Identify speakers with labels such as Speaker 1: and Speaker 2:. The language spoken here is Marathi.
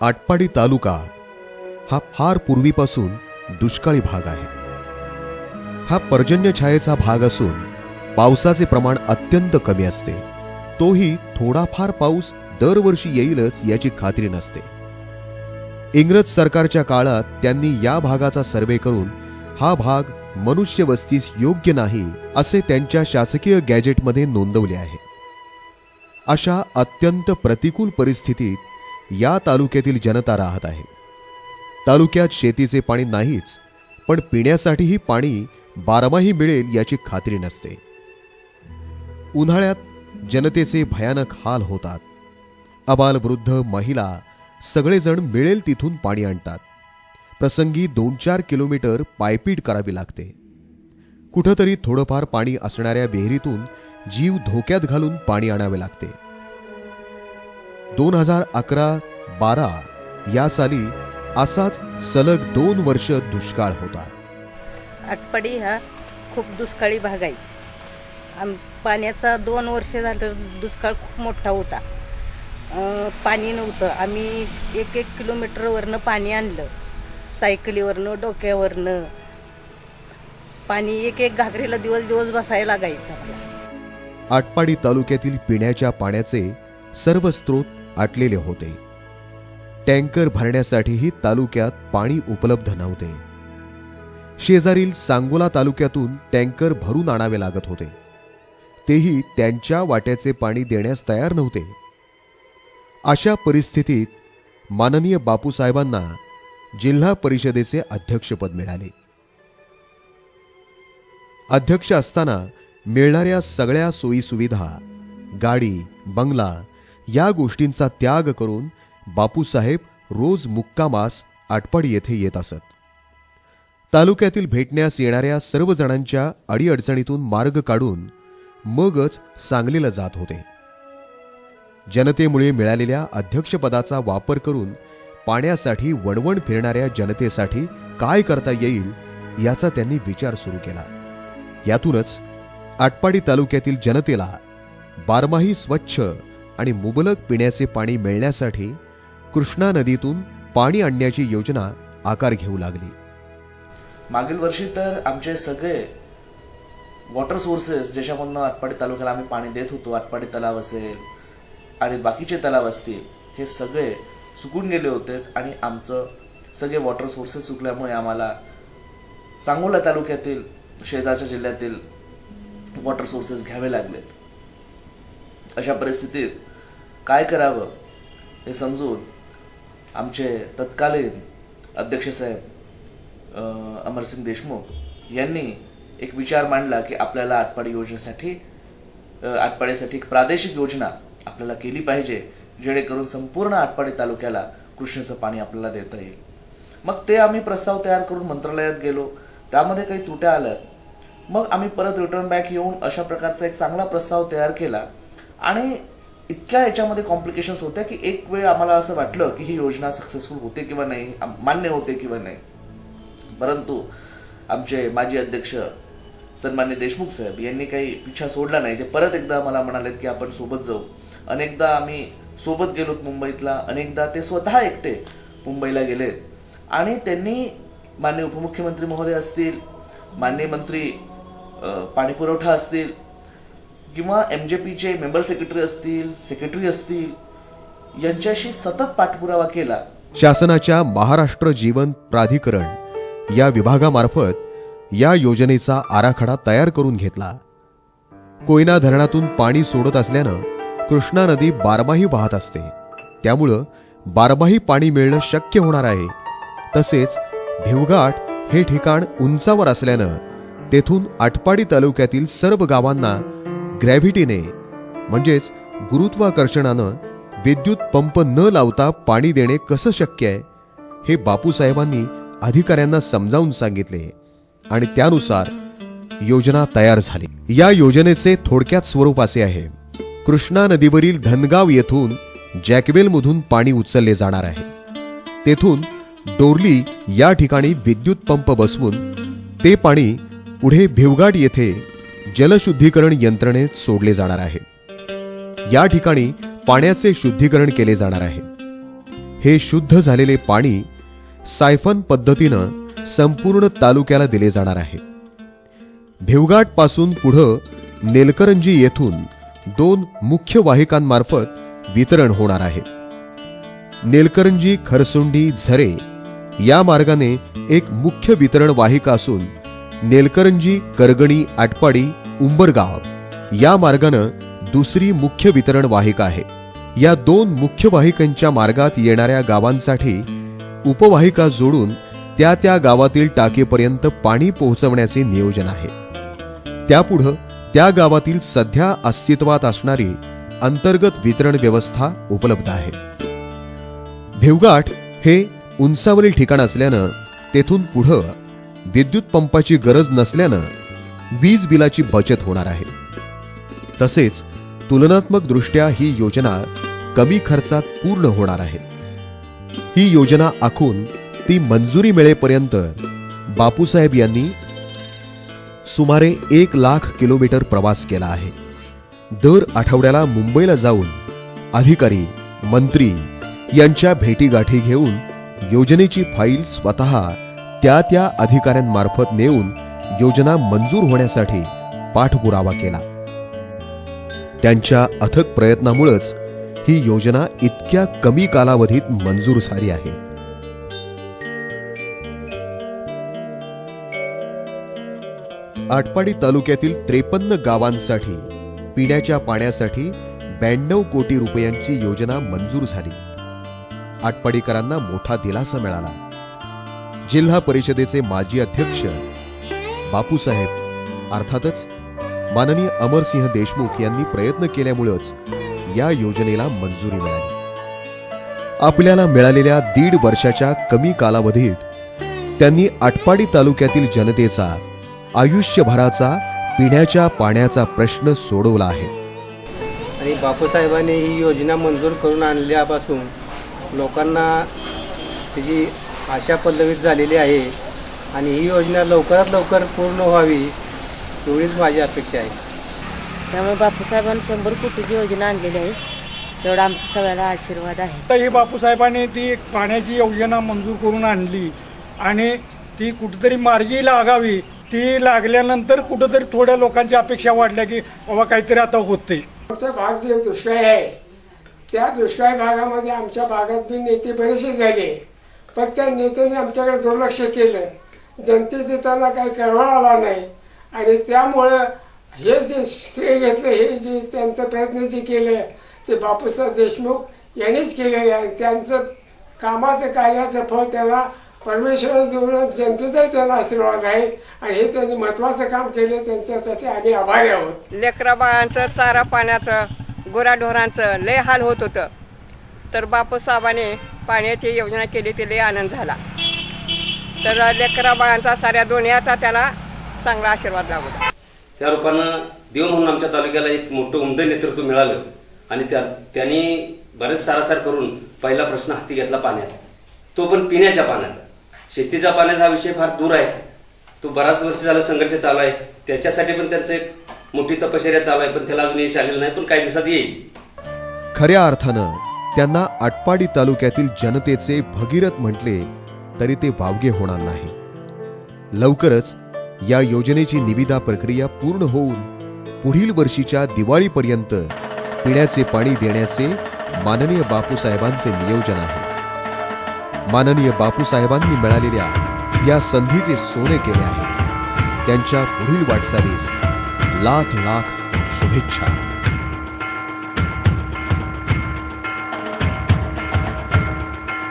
Speaker 1: आटपाडी तालुका हा फार पूर्वीपासून दुष्काळी भाग आहे। हा पर्जन्य छायेचा भाग असून पावसाचे प्रमाण अत्यंत कमी असते। तोही थोडाफार पाऊस दरवर्षी येईलच याची खात्री नसते। इंग्रज सरकारच्या काळात त्यांनी या भागाचा सर्वे करून हा भाग मनुष्य वस्तीस योग्य नाही असे त्यांच्या शासकीय गॅजेटमध्ये नोंदवले आहे। अशा अत्यंत प्रतिकूल परिस्थितीत या तालुक्यातील जनता राहत आहे। तालुक्यात शेतीचे पाणी नाहीच, पण पिण्यासाठीही पाणी बारमाही मिळेल याची खात्री नसते। उन्हाळ्यात जनतेचे भयानक हाल होतात। अबालवृद्ध महिला सगळेजण मिळेल तिथून पाणी आणतात। प्रसंगी 2-4 किलोमीटर पायपीट करावी लागते। कुठेतरी थोडंफार पाणी असणाऱ्या विहिरीतून जीव धोक्यात घालून पाणी आणावे लागते। 2011-12 या साली असाच सलग 2 वर्ष दुष्काळ होता।
Speaker 2: आटपाडी हा खूप दुष्काळी भाग आहे। पाण्याचा 2 वर्ष झालं दुष्काळ खूप मोठा होता। पाणी नव्हतं। आम्ही 1-1 किलोमीटरवरनं पाणी आणलं, सायकलीवरनं, डोक्यावरनं पाणी 1-1 घागरीला दिवस बसायला लागायचं।
Speaker 1: आटपाडी तालुक्यातील पिण्याच्या पाण्याचे सर्व स्रोत आटलेले होते। टँकर भरण्यासाठीही तालुक्यात पाणी उपलब्ध नव्हते। शेजारील सांगोला तालुक्यातून टँकर भरून आणावे लागत होते, तेही त्यांच्या वाट्याचे पाणी देण्यास तयार नव्हते। अशा परिस्थितीत माननीय बापूसाहेबांना जिल्हा परिषदेचे अध्यक्षपद मिळाले। अध्यक्ष असताना मिळणाऱ्या सगळ्या सोयी सुविधा, गाडी, बंगला या गोष्टींचा त्याग करून बापूसाहेब रोज मुक्कामास आटपाडी येथे येत असत। तालुक्यातील भेटण्यास येणाऱ्या सर्व जणांच्या अडीअडचणीतून मार्ग काढून मगच सांगलीला जात होते। जनतेमुळे मिळालेल्या अध्यक्षपदाचा वापर करून पाण्यासाठी वणवण फिरणाऱ्या जनतेसाठी काय करता येईल याचा त्यांनी विचार सुरू केला। यातूनच आटपाडी तालुक्यातील जनतेला बारमाही स्वच्छ आणि मुबलक पिण्याचे पाणी मिळण्यासाठी कृष्णा नदीतून पाणी आणण्याची योजना आकार घेऊ लागली।
Speaker 3: मागील वर्षी तर आमचे सगळे वॉटर सोर्सेस ज्याच्यामधून आटपाडी तालुक्याला आम्ही पाणी देत होतो, आटपाडी तलाव असेल आणि बाकीचे तलाव असतील, हे सगळे सुकून गेले होते आणि आमचं सगळे वॉटर सोर्सेस सुकल्यामुळे आम्हाला सांगोला तालुक्यातील शेजारच्या जिल्ह्यातील वॉटर सोर्सेस घ्यावे लागलेत। अशा परिस्थितीत काय करावं हे समजून आमचे तत्कालीन अध्यक्ष साहेब अमरसिंग देशमुख यांनी एक विचार मांडला की आपल्याला आटपाडीसाठी एक प्रादेशिक योजना आपल्याला केली पाहिजे, जेणेकरून संपूर्ण आटपाडी तालुक्याला कृष्णेचं पाणी आपल्याला देता येईल। मग ते आम्ही प्रस्ताव तयार करून मंत्रालयात गेलो, त्यामध्ये काही त्रुट्या आल्या। मग आम्ही परत रिटर्न बॅक येऊन अशा प्रकारचा एक चांगला प्रस्ताव तयार केला आणि इतक्या याच्यामध्ये कॉम्प्लिकेशन्स होत्या की एक वेळ आम्हाला असं वाटलं की ही योजना सक्सेसफुल होते किंवा नाही, मान्य होते किंवा नाही। परंतु आमचे माजी अध्यक्ष सन्माननीय देशमुख साहेब यांनी काही पिछा सोडला नाही। ते परत एकदा मला म्हणालेत की आपण सोबत जाऊ। अनेकदा आम्ही सोबत गेलोत मुंबईतला, अनेकदा ते स्वतः एकटे मुंबईला गेलेत आणि त्यांनी माननीय उपमुख्यमंत्री महोदय असतील, माननीय मंत्री पाणीपुरवठा असतील किंवा MJPचे मेंबर सेक्रेटरी असतील, सेक्रेटरी असतील, यांच्याशी सतत पाठपुरावा केला।
Speaker 1: शासनाच्या महाराष्ट्र जीवन प्राधिकरण या विभागामार्फत या योजनेचा आराखडा तयार करून घेतला। कोयना धरणातून पाणी सोडत असल्यानं कृष्णा नदी बारमाही वाहत असते, त्यामुळं बारमाही पाणी मिळणं शक्य होणार आहे। तसेच भिवघाट हे ठिकाण उंचावर असल्यानं तेथून आटपाडी तालुक्यातील सर्व गावांना ग्रॅव्हिटीने म्हणजेच गुरुत्वाकर्षणानं विद्युत पंप न लावता पाणी देणे कसं शक्य आहे हे बापूसाहेबांनी अधिकाऱ्यांना समजावून सांगितले आणि त्यानुसार योजना तयार झाली। या योजनेचे थोडक्यात स्वरूप असे आहे। कृष्णा नदीवरील धनगाव येथून जॅकवेलमधून पाणी उचलले जाणार आहे। तेथून डोरली या ठिकाणी विद्युत पंप बसवून ते पाणी पुढे भिवघाट येथे जलशुद्धीकरण यंत्रणेत सोडले जाणार आहे। या ठिकाणी पाण्याचे शुद्धीकरण केले जाणार आहे। हे शुद्ध झालेले पाणी सायफन पद्धतीनं संपूर्ण तालुक्याला दिले जाणार आहे. भिवघाट पासून पुढं नेलकरंजी येथून 2 मुख्य वाहिकांमार्फत वितरण होणार आहे. नेलकरंजी खरसुंडी झरे या मार्गाने एक मुख्य वितरण वाहिका असून नेलकरंजी करगणी आटपाडी उंबरगाव या मार्गानं दुसरी मुख्य वितरण वाहिका आहे. या 2 मुख्य वाहिकांच्या मार्गात येणाऱ्या गावांसाठी उपवाहिका जोडून त्या गावातील टाकीपर्यंत पाणी पोहोचवण्याचे नियोजन आहे. त्यापुढं त्या गावातील सध्या अस्तित्वात असणारी अंतर्गत वितरण व्यवस्था उपलब्ध आहे. भिवघाट हे उंचावरील ठिकाण असल्यानं तेथून पुढं विद्युत पंपाची गरज नसल्यानं वीज बिलाची बचत होणार आहे. तसेच तुलनात्मक दृष्ट्या ही योजना कमी खर्चात पूर्ण होणार आहे. ही योजना आखून ती मंजुरी मिळेपर्यंत बापूसाहेब यांनी सुमारे 1 लाख किलोमीटर प्रवास केला आहे. दर आठवड्याला मुंबईला जाऊन अधिकारी मंत्री यांच्या भेटीगाठी घेऊन योजनेची फाईल स्वतः त्या अधिकाऱ्यांमार्फत नेऊन योजना मंजूर होण्यासाठी पाठपुरावा केला. त्यांच्या अथक प्रयत्नामुळेच ही योजना इतक्या कमी कालावधीत मंजूर झाली आहे. आटपाडी तालुक्यातील 53 गावांसाठी पिण्याच्या पाण्यासाठी 92 कोटी रुपयांची योजना मंजूर झाली. आटपाडीकरांना मोठा दिलासा मिळाला. जिल्हा परिषदेचे माजी अध्यक्ष बापूसाहेब अर्थातच माननीय अमरसिंह देशमुख यांनी प्रयत्न केल्यामुळेच या योजनेला मंजुरी मिळाली. आपल्याला मिळालेल्या 1.5 वर्षाच्या कमी कालावधीत त्यांनी आटपाडी तालुक्यातील जनतेचा आयुष्यभराचा पिण्याच्या पाण्याचा प्रश्न सोडवला आहे.
Speaker 4: आणि बापूसाहेबांनी ही योजना मंजूर करून आणल्यापासून लोकांना त्याची आशा पल्लवित झालेली आहे आणि ही योजना लवकरात लवकर पूर्ण व्हावी एवढीच माझी अपेक्षा आहे.
Speaker 2: त्यामुळे बापूसाहेबांनी 100 कोटीची योजना आणलेली आहे. तेवढा आमचा सगळ्याला आशीर्वाद आहे.
Speaker 5: तर ही बापूसाहेबांनी ती पाण्याची योजना मंजूर करून आणली आणि ती कुठेतरी मार्गी लागावी. ती लागल्यानंतर कुठेतरी थोड्या लोकांच्या अपेक्षा वाढल्या की बाबा काहीतरी आता होते.
Speaker 6: आमचा भाग जे दुष्काळी आहे त्या दुष्काळी भागामध्ये आमच्या भागात बी नेते बरेचसे झाले, पण त्या नेत्यांनी आमच्याकडे दुर्लक्ष केलं. जनतेचे त्यांना काही कळवळ आला नाही आणि त्यामुळं हे जे श्रेय घेतलं, हे जे त्यांचा प्रयत्न जे केले ते बापूसाहेब देशमुख यांनीच केलेले आहे. त्यांचं कामाचं कार्याचं फळ त्याला परमेश्वर देऊन जनतेचाही त्यांना आशीर्वाद आहे आणि हे त्यांनी महत्वाचं काम केले. त्यांच्यासाठी आम्ही आभारी आहोत.
Speaker 7: लेकरा बाळांचं चारा पाण्याचं गुराढोरांचं लय हाल होत होतं, तर बापूसाहेबांनी पाण्याची योजना केली ते लय आनंद झाला. तर लेकरा बाळांचा साऱ्या दुनियाचा त्याला चांगला आशीर्वाद लाभला.
Speaker 8: त्या रूपानं देव म्हणून आमच्या तालुक्याला एक मोठं उमदं नेतृत्व मिळालं आणि त्यांनी बरेच सारासार करून पहिला प्रश्न हाती घेतला पाण्याचा, तो पण पिण्याच्या पाण्याचा. शेतीच्या पाण्याचा हा विषय फार दूर आहे, तो बराच वर्ष झाला संघर्ष चालू आहे. त्याच्यासाठी पण त्यांचं एक मोठी तपश्चर्या चालू आहे, पण त्याला अजून यश आलेलं नाही, पण काही दिवसात येईल.
Speaker 1: खऱ्या अर्थानं त्यांना आटपाडी तालुक्यातील जनतेचे भगीरथ म्हटले तरी ते वावगे होणार नाही. लवकरच या योजनेची निविदा प्रक्रिया पूर्ण होऊन पुढील वर्षीच्या दिवाळीपर्यंत पिण्याचे पाणी देण्याचे माननीय बापूसाहेबांचे नियोजन आहे. माननीय बापूसाहेबांनी मिळालेल्या या संधीचे सोने केले आहे. त्यांच्या पुढील वाटचालीस लाख लाख शुभेच्छा.